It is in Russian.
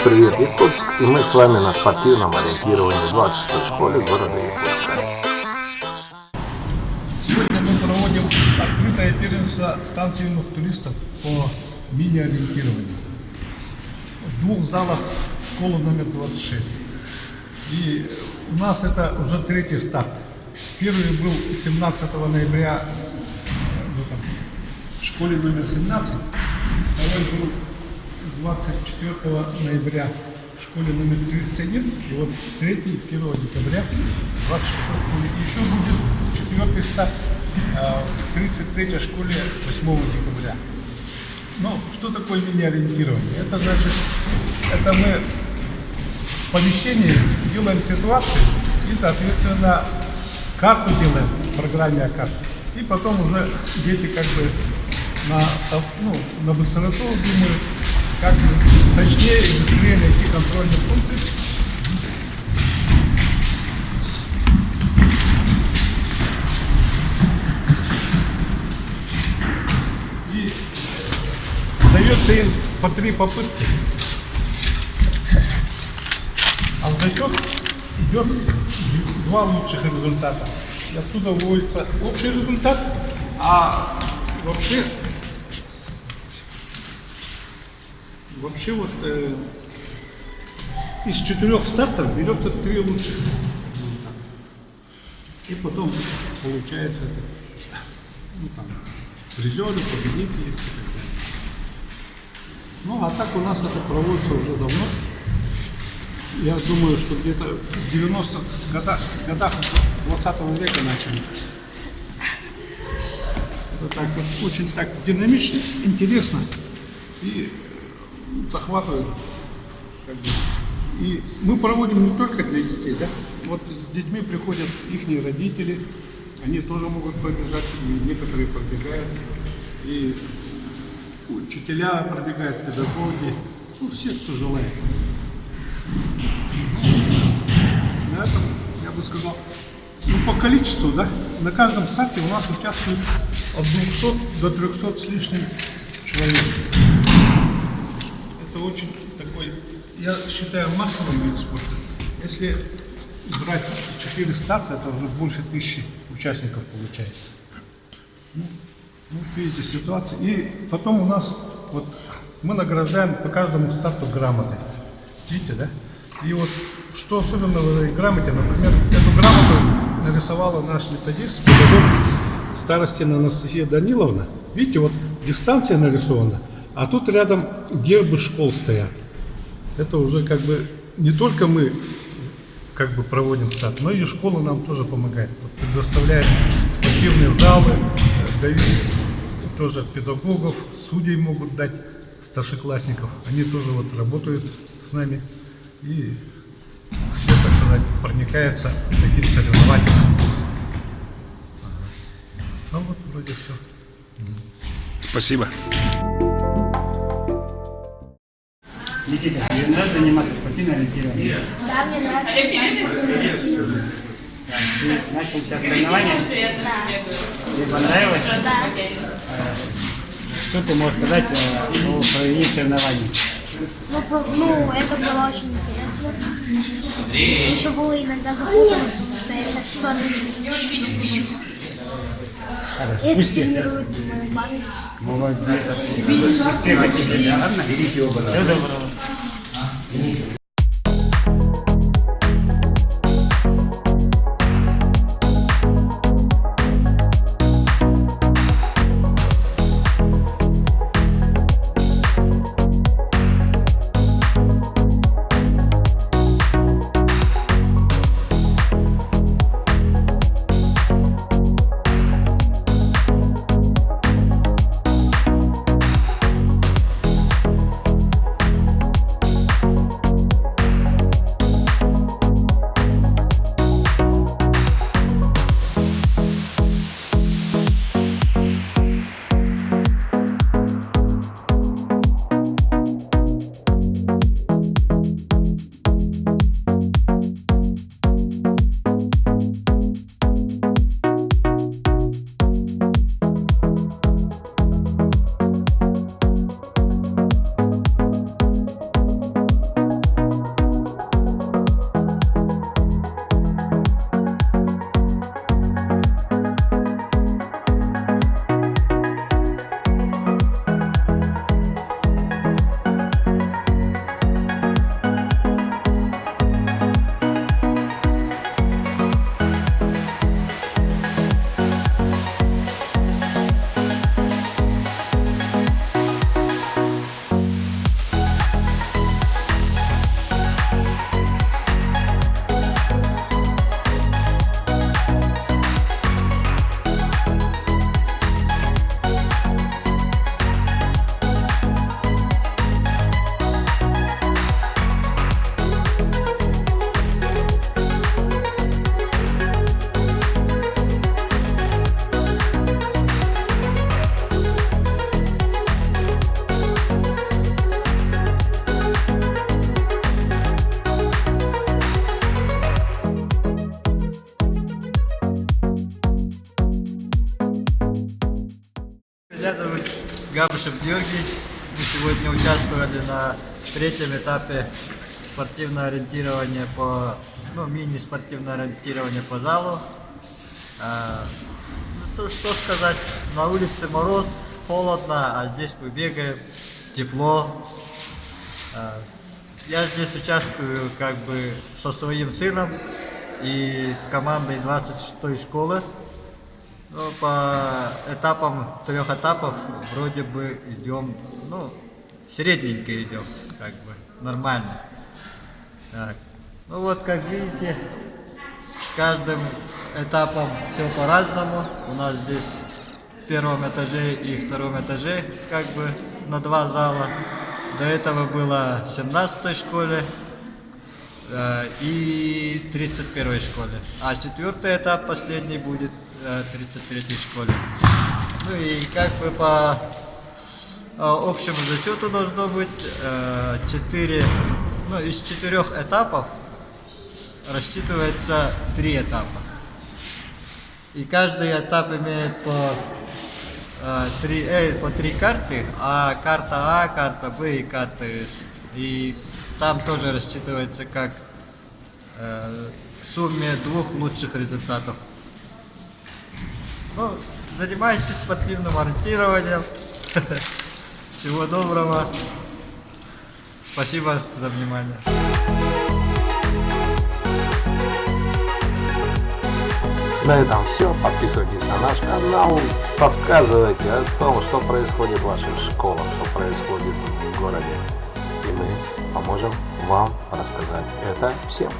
Привет, Якутск, и мы с вами на спортивном ориентировании в 26-й школе города Якутска. Сегодня мы проводим открытое первенство станции юных туристов по мини-ориентированию в двух залах школы номер 26. И у нас это уже третий старт. Первый был 17 ноября в школе номер 17, второй был 24 ноября в школе номер 31, и вот 3 1 декабря 26 школе. И еще будет четвертый старт в 33 школе 8 декабря. Ну, что такое мини-ориентирование? Это значит, это мы в помещении делаем ситуации и, соответственно, карту делаем в программе «Карта». И потом уже дети как бы на быстроту думают, как бы точнее и быстрее найти контрольные пункты. И дается им по 3 попытки. А в зачет идет 2 лучших результата. И оттуда выводится общий результат, а вообще вот из 4 стартов берется 3 лучших результата. И потом получается это, призеры, победители и так далее. Ну, а так у нас это проводится уже давно. Я думаю, что где-то в 90-х годах 20 века начали. Это так вот, очень так динамично, интересно и захватывает. Как бы. И мы проводим не только для детей, да? Вот с детьми приходят их родители, они тоже могут пробежать, и некоторые пробегают, и учителя пробегают, педагоги, все, кто желает. На этом, я бы сказал, по количеству, да, на каждом старте у нас участвует от 200 до 300 с лишним человек. Это очень такой, я считаю, массовый вид спорта. Если брать 4 старта, это уже больше 1000 участников получается. Ну, видите, ситуация. И потом у нас, вот, мы награждаем по каждому старту грамотой. Видите, да? И вот, что особенно в этой грамоте, например, эту грамоту нарисовала наш методист, педагог Старостина Анастасия Даниловна. Видите, вот дистанция нарисована, а тут рядом гербы школ стоят. Это уже как бы не только мы как бы проводим старт, но и школа нам тоже помогает. Вот, предоставляет спортивные залы, дают тоже педагогов, судей могут дать, старшеклассников. Они тоже вот работают с нами. И все, так сказать, проникаются таким соревновательным. Ну вот вроде все. Спасибо. Никита, тебе нравится заниматься спортивным ориентированием? Да, мне нравится. Ты начал сейчас соревнования? Да. Тебе понравилось? Да. Что ты можешь сказать о проведении соревнований? Ну, это было очень интересно. Еще было иногда запуталось, что я сейчас в тонкости. Это тренирует мою память. Молодец. Успехов тебе, ладно? Всего доброго. Габышев Георгий. Мы сегодня участвовали на третьем этапе спортивное ориентирование мини-спортивное ориентирование по залу. Ну, что сказать, на улице мороз, холодно, а здесь мы бегаем, тепло. Я здесь участвую как бы со своим сыном и с командой 26-й школы. Ну, по этапам, 3 этапов вроде бы идем, средненько идем, как бы, нормально. Так. Ну вот, как видите, каждым этапом все по-разному. У нас здесь в первом этаже и втором этаже как бы на 2 зала. До этого было в 17-й школе и 31-й школе. А 4-й этап последний будет в 33-й школе. Ну и как бы по общему зачету должно быть 4, из 4 этапов рассчитывается 3 этапа. И каждый этап имеет по 3 карты, а карта А, карта Б и карта С. И там тоже рассчитывается как к сумме 2 лучших результатов. Ну, занимайтесь спортивным ориентированием. Всего доброго. Спасибо за внимание. На этом все. Подписывайтесь на наш канал, рассказывайте о том, что происходит в ваших школах, что происходит в городе. И мы поможем вам рассказать это всем.